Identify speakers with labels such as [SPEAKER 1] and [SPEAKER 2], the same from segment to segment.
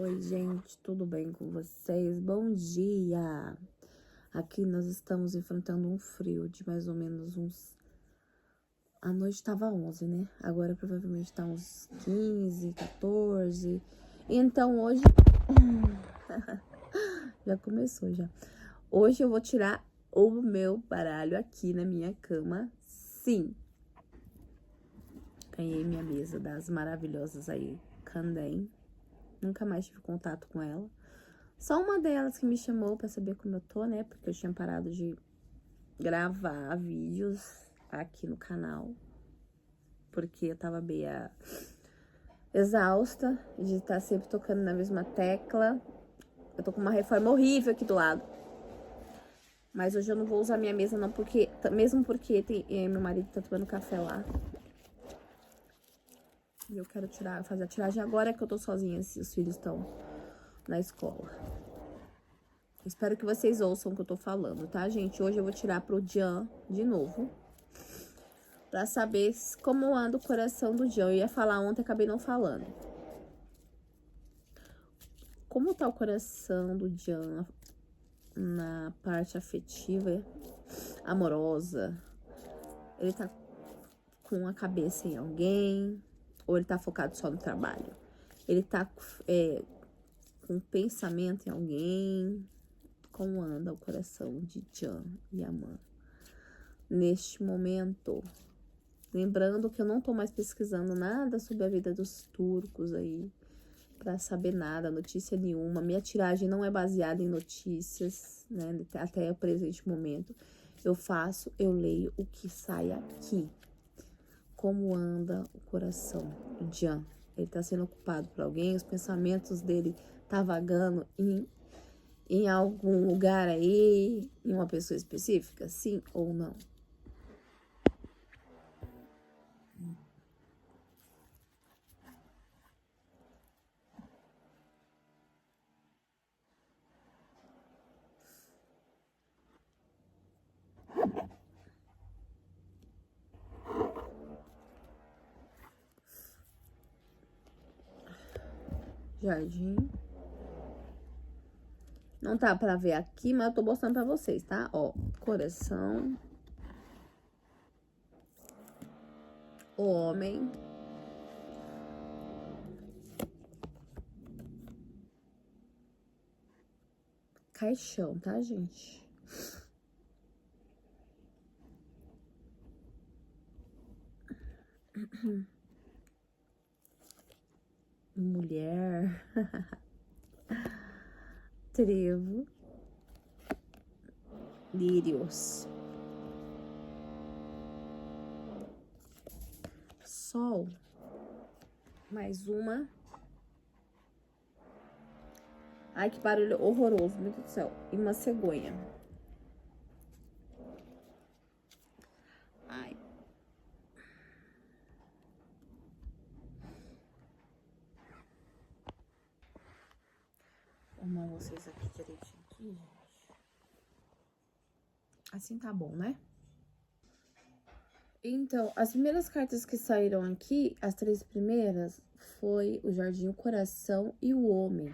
[SPEAKER 1] Oi, gente, tudo bem com vocês? Bom dia! Aqui nós estamos enfrentando um frio de mais ou menos uns... A noite tava 11, né? Agora provavelmente tá uns 15, 14. Então hoje... Já começou, já. Hoje eu vou tirar o meu baralho aqui na minha cama. Sim! Ganhei minha mesa das maravilhosas aí, Candem. Nunca mais tive contato com ela. Só uma delas que me chamou pra saber como eu tô, né? Porque eu tinha parado de gravar vídeos aqui no canal. Porque eu tava bem exausta de estar sempre tocando na mesma tecla. Eu tô com uma reforma horrível aqui do lado. Mas hoje eu não vou usar minha mesa não, porque... Mesmo porque meu marido tá tomando café lá. E eu quero fazer a tiragem agora que eu tô sozinha, se os filhos estão na escola. Espero que vocês ouçam o que eu tô falando, tá, gente? Hoje eu vou tirar pro Jean de novo. Pra saber como anda o coração do Jean. Eu ia falar ontem, acabei não falando. Como tá o coração do Jean na parte afetiva, amorosa? Ele tá com a cabeça em alguém? Ou ele tá focado só no trabalho? Ele tá com pensamento em alguém? Como anda o coração de Jean e Aman neste momento? Lembrando que eu não tô mais pesquisando nada sobre a vida dos turcos aí, pra saber nada, notícia nenhuma. Minha tiragem não é baseada em notícias, né, até o presente momento. Eu leio o que sai aqui. Como anda o coração do Jean? Ele tá sendo ocupado por alguém? Os pensamentos dele tá vagando em algum lugar aí, em uma pessoa específica? Sim ou não? Jardim. Não tá pra ver aqui, mas eu tô mostrando pra vocês, tá? Ó, coração. O homem. Caixão, tá, gente? Mulher. Trevo. Lírios. Sol. Mais uma. Ai, que barulho horroroso, meu Deus do céu. E uma cegonha. Ai. Vou arrumar vocês aqui direitinho aqui, gente. Assim tá bom, né? Então, as primeiras cartas que saíram aqui, as 3 primeiras, foi o Jardim, o Coração e o Homem.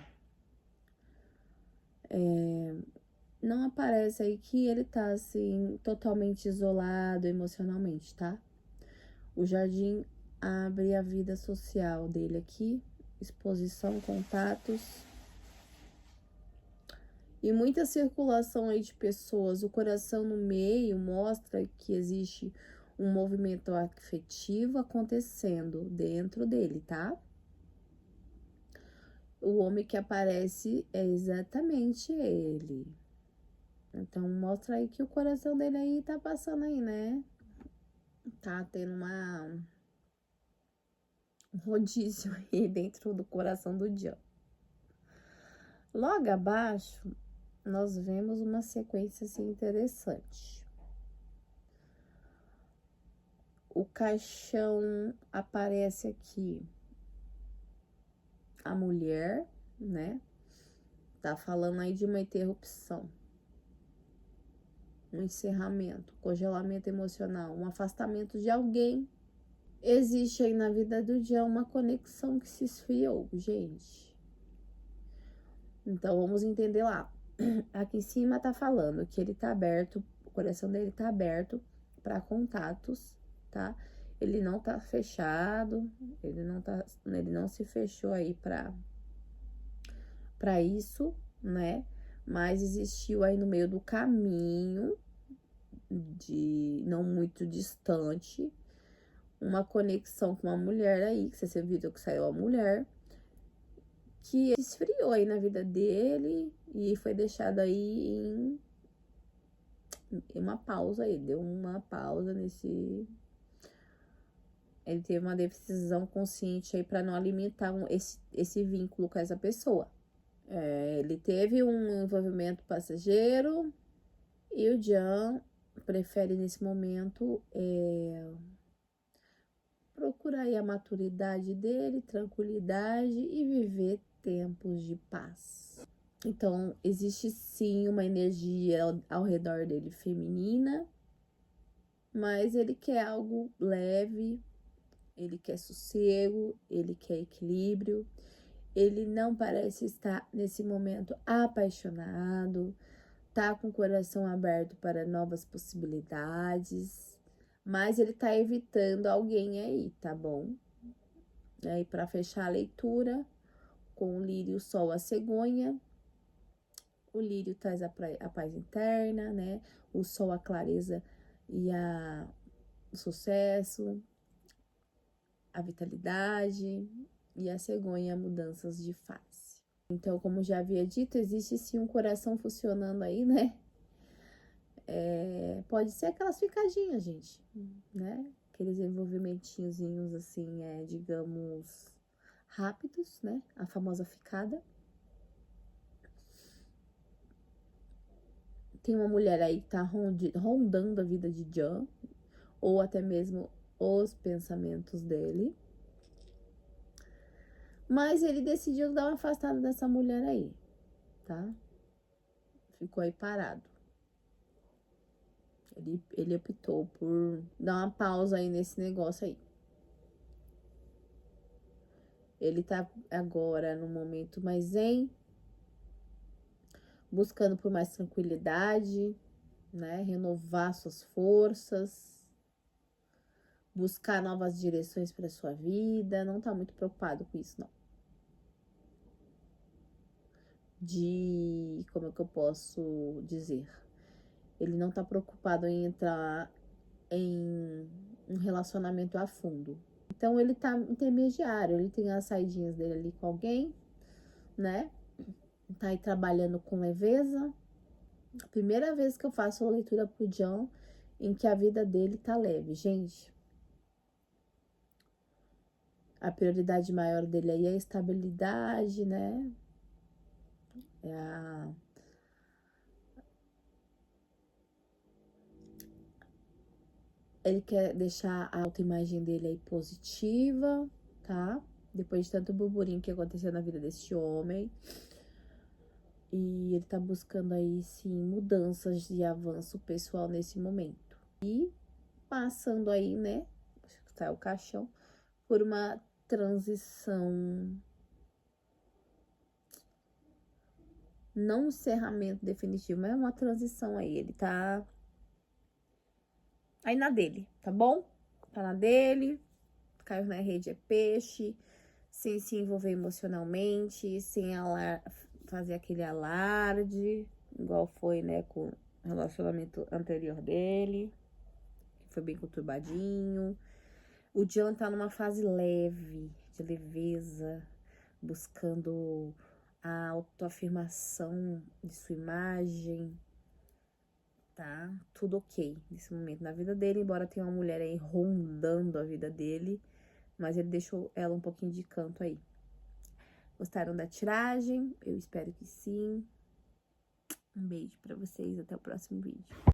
[SPEAKER 1] Não aparece aí que ele tá, assim, totalmente isolado emocionalmente, tá? O Jardim abre a vida social dele aqui, exposição, contatos. E muita circulação aí de pessoas. O Coração no meio mostra que existe um movimento afetivo acontecendo dentro dele, tá? O homem que aparece é exatamente ele. Então, mostra aí que o coração dele aí tá passando aí, né? Tá tendo um rodízio aí dentro do coração do Jean. Logo abaixo, nós vemos uma sequência assim interessante. O caixão aparece aqui a mulher, né? Tá falando aí de uma interrupção, um encerramento, congelamento emocional, um afastamento de alguém. Existe aí na vida do Jean uma conexão que se esfriou, gente. Então, vamos entender lá. Aqui em cima tá falando que ele tá aberto, o coração dele tá aberto para contatos, tá? Ele não tá fechado, ele não se fechou aí para isso, né? Mas existiu aí no meio do caminho, de não muito distante, uma conexão com uma mulher aí, que você viu que saiu a mulher, que esfriou aí na vida dele e foi deixado aí em uma pausa aí, deu uma pausa nesse. Ele teve uma decisão consciente aí para não alimentar esse vínculo com essa pessoa. Ele teve um envolvimento passageiro e o Jean prefere nesse momento procurar aí a maturidade dele, tranquilidade e viver tempos de paz. Então, existe sim uma energia ao redor dele feminina, mas ele quer algo leve, ele quer sossego, ele quer equilíbrio. Ele não parece estar nesse momento apaixonado, tá com o coração aberto para novas possibilidades, mas ele tá evitando alguém aí, tá bom? E para fechar a leitura, com o lírio, o sol, a cegonha. O lírio traz a paz interna, né? O sol, a clareza e o sucesso, a vitalidade, e a cegonha, mudanças de fase. Então, como já havia dito, existe sim um coração funcionando aí, né? Pode ser aquelas ficadinhas, gente, né? Aqueles envolvimentinhos assim, digamos, rápidos, né? A famosa ficada. Tem uma mulher aí que tá rondando a vida de John, ou até mesmo os pensamentos dele. Mas ele decidiu dar uma afastada dessa mulher aí, tá? Ficou aí parado. Ele optou por dar uma pausa aí nesse negócio aí. Ele tá agora no momento mais zen, buscando por mais tranquilidade, né? Renovar suas forças, buscar novas direções para sua vida. Não tá muito preocupado com isso, não. Como é que eu posso dizer? Ele não tá preocupado em entrar em um relacionamento a fundo. Então ele tá intermediário, ele tem as saidinhas dele ali com alguém, né? Tá aí trabalhando com leveza. A primeira vez que eu faço a leitura pro John em que a vida dele tá leve, gente. A prioridade maior dele aí é a estabilidade, né? Ele quer deixar a autoimagem dele aí positiva, tá? Depois de tanto burburinho que aconteceu na vida desse homem. E ele tá buscando aí, sim, mudanças de avanço pessoal nesse momento. E passando aí, né? Acho que tá o caixão, por uma transição. Não um encerramento definitivo, mas é uma transição aí. Ele tá aí na dele, tá bom? Tá na dele. Caiu na rede é peixe, sem se envolver emocionalmente, sem fazer aquele alarde, igual foi, né, com o relacionamento anterior dele, que foi bem conturbadinho. O John tá numa fase leve, de leveza, buscando a autoafirmação de sua imagem, tá? Tudo ok nesse momento na vida dele, embora tenha uma mulher aí rondando a vida dele, mas ele deixou ela um pouquinho de canto aí. Gostaram da tiragem? Eu espero que sim. Um beijo pra vocês, até o próximo vídeo.